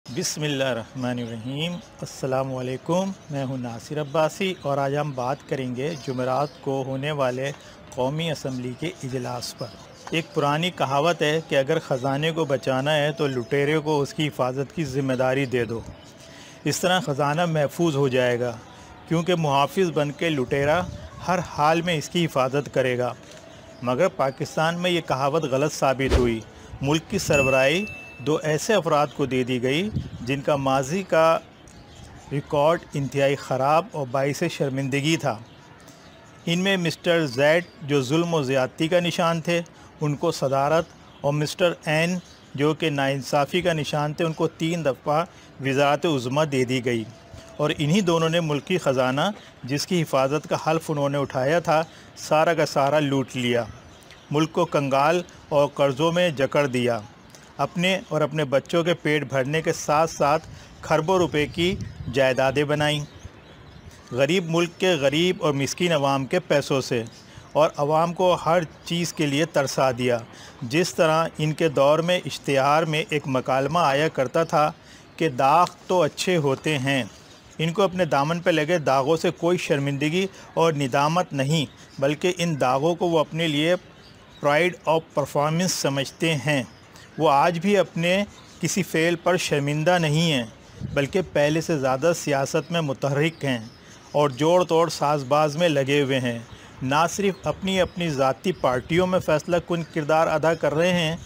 बिस्मिल्लाहिर्रहमानिर्रहीम। अस्सलामु अलैकुम। मैं हूं नासिर अब्बासी और आज हम बात करेंगे जुमेरात को होने वाले कौमी असम्बली के इजलास पर। एक पुरानी कहावत है कि अगर ख़जाने को बचाना है तो लुटेरे को उसकी हिफाजत की ज़िम्मेदारी दे दो। इस तरह ख़जाना महफूज हो जाएगा, क्योंकि मुहाफ़िज़ बन के लुटेरा हर हाल में इसकी हिफाजत करेगा। मगर पाकिस्तान में ये कहावत गलत साबित हुई। मुल्क की सरबराही दो ऐसे अफराद को दे दी गई जिनका माजी का रिकॉर्ड इंतहाई ख़राब और बाइस शर्मिंदगी था। इनमें मिस्टर ज़ैड जो जुल्म और ज़्यादती का निशान थे, उनको सदारत, और मिस्टर एन जो कि नाइंसाफ़ी का निशान थे, उनको 3 दफ़ा वज़ारत उज़्मा दे दी गई। और इन्हीं दोनों ने मुल्की ख़जाना जिसकी हिफाजत का हल्फ़ उन्होंने उठाया था, सारा का सारा लूट लिया। मुल्क को कंगाल और कर्ज़ों में जकड़ दिया। अपने और अपने बच्चों के पेट भरने के साथ साथ खरबों रुपए की जायदादें बनाईं, गरीब मुल्क के गरीब और मिस्कीन अवाम के पैसों से, और अवाम को हर चीज़ के लिए तरसा दिया। जिस तरह इनके दौर में इश्तिहार में एक मकालमा आया करता था कि दाग तो अच्छे होते हैं, इनको अपने दामन पे लगे दागों से कोई शर्मिंदगी और निदामत नहीं, बल्कि इन दागों को वो अपने लिए प्राइड ऑफ परफॉर्मेंस समझते हैं। वो आज भी अपने किसी फ़ेल पर शर्मिंदा नहीं हैं, बल्कि पहले से ज़्यादा सियासत में मुतहर्रिक हैं और जोड़ तोड़ साजबाज में लगे हुए हैं। ना सिर्फ अपनी अपनी ज़ाती पार्टियों में फ़ैसला कुन किरदार अदा कर रहे हैं,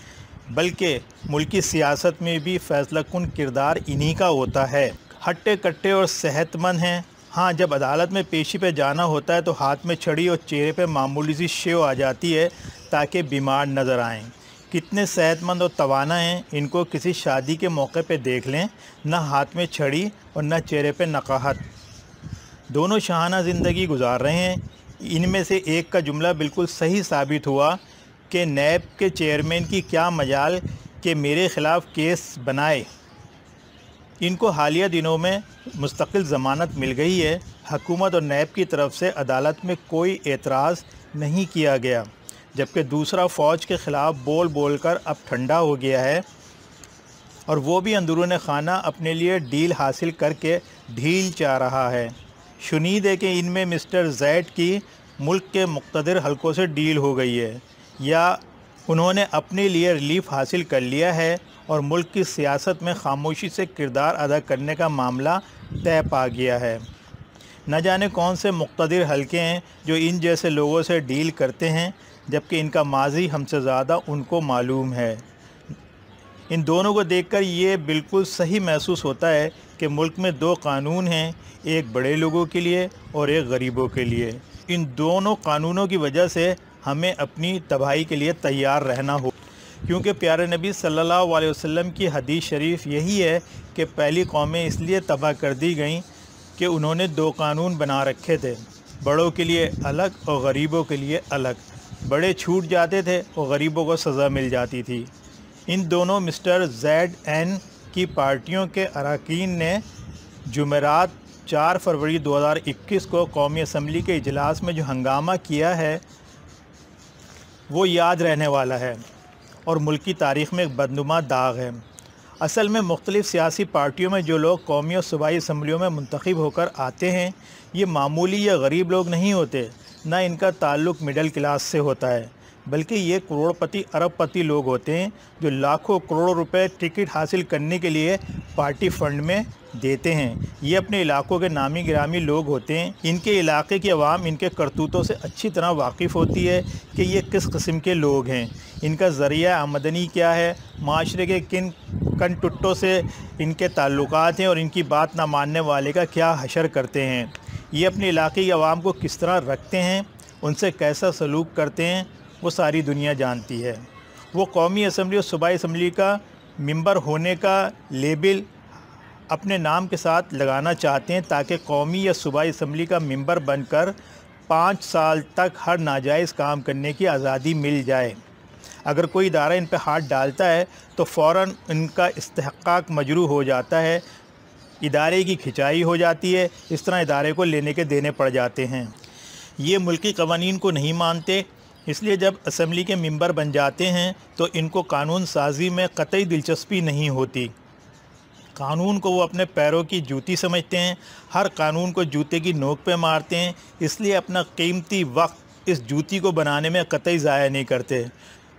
बल्कि मुल्की सियासत में भी फ़ैसला कुन किरदार इन्हीं का होता है। हट्टे कट्टे और सेहतमंद हैं। हाँ, जब अदालत में पेशी पे जाना होता है तो हाथ में छड़ी और चेहरे पे मामूली सी शेव आ जाती है ताकि बीमार नज़र आएँ। कितने सेहतमंद और तवाना हैं, इनको किसी शादी के मौके पे देख लें, न हाथ में छड़ी और न चेहरे पे नकाहत। दोनों शाहाना ज़िंदगी गुजार रहे हैं। इनमें से एक का जुमला बिल्कुल सही साबित हुआ कि नैब के चेयरमैन की क्या मजाल कि मेरे ख़िलाफ़ केस बनाए। इनको हालिया दिनों में मुस्तकिल ज़मानत मिल गई है। हुकूमत और नैब की तरफ से अदालत में कोई एतराज़ नहीं किया गया, जबकि दूसरा फ़ौज के ख़िलाफ़ बोल बोल कर अब ठंडा हो गया है, और वो भी अंदरून खाना अपने लिए डील हासिल करके ढील चाह रहा है। शुनीद है कि इनमें मिस्टर ज़ैड की मुल्क के मुक़्तदिर हलकों से डील हो गई है, या उन्होंने अपने लिए रिलीफ़ हासिल कर लिया है और मुल्क की सियासत में खामोशी से किरदार अदा करने का मामला तय पा गया है। न जाने कौन से मुक़्तदिर हलके हैं जो इन जैसे लोगों से डील करते हैं, जबकि इनका माजी हमसे ज़्यादा उनको मालूम है। इन दोनों को देखकर ये बिल्कुल सही महसूस होता है कि मुल्क में 2 कानून हैं, एक बड़े लोगों के लिए और एक गरीबों के लिए। इन दोनों कानूनों की वजह से हमें अपनी तबाही के लिए तैयार रहना हो, क्योंकि प्यारे नबी सल्लल्लाहु अलैहि वसल्लम की हदीस शरीफ यही है कि पहली कौमें इसलिए तबाह कर दी गईं कि उन्होंने 2 कानून बना रखे थे, बड़ों के लिए अलग और गरीबों के लिए अलग। बड़े छूट जाते थे और गरीबों को सज़ा मिल जाती थी। इन दोनों मिस्टर ज़ैड एन की पार्टियों के अरकान ने जुमेरात 4 फरवरी 2021 को कौमी असम्बली के इजलास में जो हंगामा किया है, वो याद रहने वाला है और मुल्क की तारीख़ में एक बदनुमा दाग है। असल में मुख्तलिफ़ सियासी पार्टियों में जो लोग कौमी और सूबाई असम्बलियों में मुंतखब होकर आते हैं, ये मामूली या गरीब लोग नहीं होते, ना इनका ताल्लुक़ मिडिल क्लास से होता है, बल्कि ये करोड़पति अरबपति लोग होते हैं जो लाखों करोड़ों रुपए टिकट हासिल करने के लिए पार्टी फ़ंड में देते हैं। ये अपने इलाकों के नामी गिरामी लोग होते हैं। इनके इलाके की आवाम इनके करतूतों से अच्छी तरह वाकिफ़ होती है कि ये किस किस्म के लोग हैं, इनका ज़रिया आमदनी क्या है, माशरे के किन कनटुट्टों से इनके ताल्लुकात हैं और इनकी बात ना मानने वाले का क्या हशर करते हैं। ये अपने इलाके की आवाम को किस तरह रखते हैं, उनसे कैसा सलूक करते हैं, वो सारी दुनिया जानती है। वो कौमी असम्बली और सूबाई असम्बली का मेंबर होने का लेबल अपने नाम के साथ लगाना चाहते हैं, ताकि कौमी या सूबाई असम्बली का मेंबर बनकर 5 साल तक हर नाजायज़ काम करने की आज़ादी मिल जाए। अगर कोई इदारा इन पर हाथ डालता है तो फ़ौरन इनका इस्तेहक़ाक़ मजरू हो जाता है, इदारे की खिंचाई हो जाती है। इस तरह इदारे को लेने के देने पड़ जाते हैं। ये मुल्की क़वानीन को नहीं मानते, इसलिए जब असम्बली के मेंबर बन जाते हैं तो इनको कानून साज़ी में क़तई दिलचस्पी नहीं होती। قانون کو وہ اپنے پیروں کی جوتی سمجھتے ہیں، ہر قانون کو جوتے کی نوک پہ مارتے ہیں، اس لیے اپنا قیمتی وقت اس جوتی کو بنانے میں قطعی ضائع نہیں کرتے۔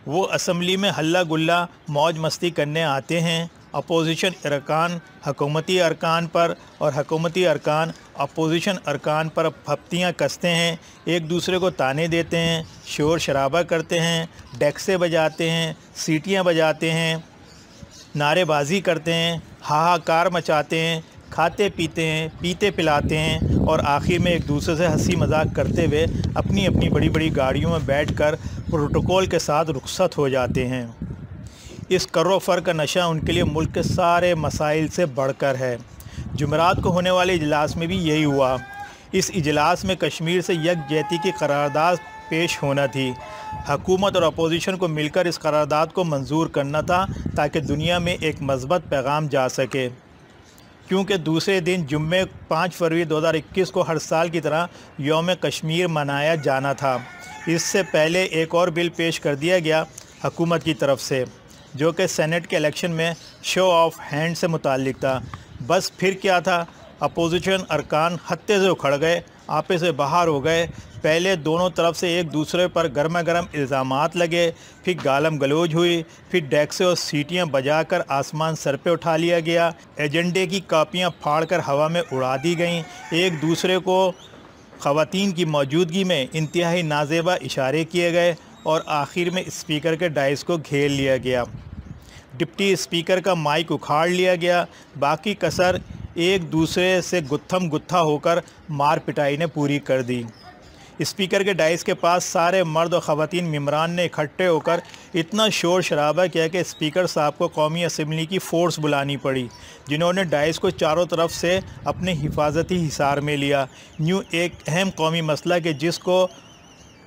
وہ اسمبلی میں ہلہ گلہ موج مستی کرنے آتے ہیں، اپوزیشن ارکان حکومتی ارکان پر اور حکومتی ارکان اپوزیشن ارکان پر پھپتیاں کستے ہیں، ایک دوسرے کو طعنے دیتے ہیں، شور شرابہ کرتے ہیں، ڈیکسے بجاتے ہیں، سیٹیاں بجاتے ہیں، نعرے بازی کرتے ہیں، ہاہاکار مچاتے ہیں، کھاتے پیتے ہیں، پیتے پلاتے ہیں اور آخر میں ایک دوسرے سے ہنسی مذاق کرتے ہوئے اپنی اپنی بڑی بڑی گاڑیوں میں بیٹھ کر پروٹوکول کے ساتھ رخصت ہو جاتے ہیں۔ اس کر و فر کا نشہ ان کے لیے ملک کے سارے مسائل سے بڑھ کر ہے۔ جمعرات کو ہونے والے اجلاس میں بھی یہی ہوا۔ اس اجلاس میں کشمیر سے یکجہتی کی قرارداد پیش ہونا تھی۔ حکومت اور اپوزیشن کو مل کر اس قرارداد کو منظور کرنا تھا تاکہ دنیا میں ایک مثبت پیغام جا سکے، کیونکہ دوسرے دن جمعے 5 فروری 2021 کو ہر سال کی طرح یوم کشمیر منایا جانا تھا۔ اس سے پہلے ایک اور بل پیش کر دیا گیا حکومت کی طرف سے، جو کہ سینٹ کے الیکشن میں شو آف ہینڈ سے متعلق تھا۔ بس پھر کیا تھا، اپوزیشن ارکان ہتے سے اکھڑ گئے، آپے سے باہر ہو گئے۔ پہلے دونوں طرف سے ایک دوسرے پر گرما گرم الزامات لگے، پھر گالم گلوج ہوئی، پھر ڈیکسے اور سیٹیاں بجا کر آسمان سر پہ اٹھا لیا گیا، ایجنڈے کی کاپیاں پھاڑ کر ہوا میں اڑا دی گئیں، ایک دوسرے کو خواتین کی موجودگی میں انتہائی نازیبا اشارے کیے گئے اور آخر میں اسپیکر کے ڈائس کو گھیر لیا گیا، ڈپٹی اسپیکر کا مائک اکھاڑ لیا گیا، باقی کسر ایک دوسرے سے گتھم گتھا ہو کر مار پٹائی نے پوری کر دی۔ اسپیکر کے ڈائس کے پاس سارے مرد و خواتین ممبران نے اکٹھے ہو کر اتنا شور شرابہ کیا کہ اسپیکر صاحب کو قومی اسمبلی کی فورس بلانی پڑی، جنہوں نے ڈائس کو چاروں طرف سے اپنے حفاظتی حصار میں لیا۔ یوں ایک اہم قومی مسئلہ کہ جس کو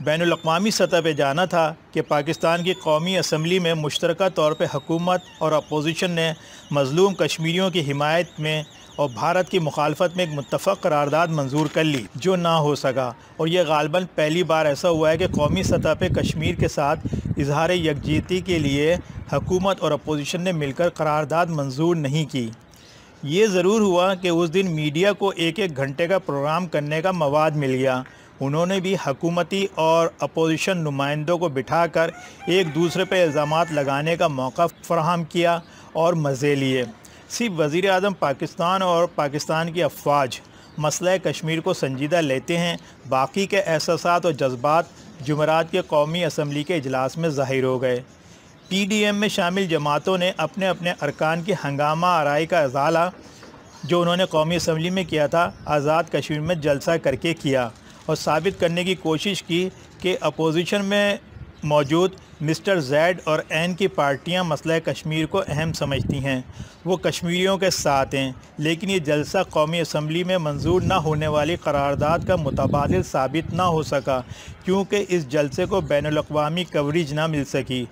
بین الاقوامی سطح پہ جانا تھا کہ پاکستان کی قومی اسمبلی میں مشترکہ طور پہ حکومت اور اپوزیشن نے مظلوم کشمیریوں کی حمایت میں اور بھارت کی مخالفت میں ایک متفق قرارداد منظور کر لی، جو نہ ہو سکا، اور یہ غالباً پہلی بار ایسا ہوا ہے کہ قومی سطح پہ کشمیر کے ساتھ اظہار یکجہتی کے لیے حکومت اور اپوزیشن نے مل کر قرارداد منظور نہیں کی۔ یہ ضرور ہوا کہ اس دن میڈیا کو ایک گھنٹے کا پروگرام کرنے کا مواد مل گیا۔ انہوں نے بھی حکومتی اور اپوزیشن نمائندوں کو بٹھا کر ایک دوسرے پہ الزامات لگانے کا موقع فراہم کیا اور مزے لیے۔ صرف وزیر اعظم پاکستان اور پاکستان کی افواج مسئلہ کشمیر کو سنجیدہ لیتے ہیں، باقی کے احساسات اور جذبات جمعرات کے قومی اسمبلی کے اجلاس میں ظاہر ہو گئے۔ پی ڈی ایم میں شامل جماعتوں نے اپنے اپنے ارکان کی ہنگامہ آرائی کا ازالہ جو انہوں نے قومی اسمبلی میں کیا تھا، آزاد کشمیر میں جلسہ کر کے کیا اور ثابت کرنے کی کوشش کی کہ اپوزیشن میں موجود مسٹر زیڈ اور این کی پارٹیاں مسئلہ کشمیر کو اہم سمجھتی ہیں، وہ کشمیریوں کے ساتھ ہیں، لیکن یہ جلسہ قومی اسمبلی میں منظور نہ ہونے والی قرارداد کا متبادل ثابت نہ ہو سکا کیونکہ اس جلسے کو بین الاقوامی کوریج نہ مل سکی۔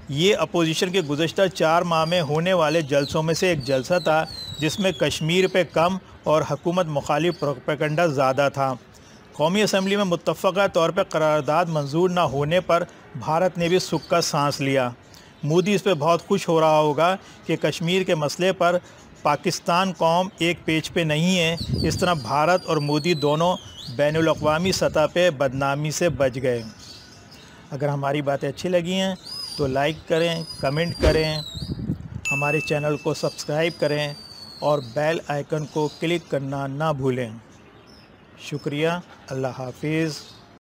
یہ اپوزیشن کے گزشتہ 4 ماہ میں ہونے والے جلسوں میں سے ایک جلسہ تھا جس میں کشمیر پہ کم اور حکومت مخالف پروپیگنڈا زیادہ تھا۔ قومی اسمبلی میں متفقہ طور پہ قرارداد منظور نہ ہونے پر بھارت نے بھی سکھ کا سانس لیا۔ مودی اس پہ بہت خوش ہو رہا ہوگا کہ کشمیر کے مسئلے پر پاکستان قوم ایک پیج پہ نہیں ہے، اس طرح بھارت اور مودی دونوں بین الاقوامی سطح پہ بدنامی سے بچ گئے۔ اگر ہماری باتیں اچھی لگی ہیں تو لائک کریں، کمنٹ کریں، ہمارے چینل کو سبسکرائب کریں اور بیل آئیکن کو کلک کرنا نہ بھولیں۔ شکریہ، اللہ حافظ۔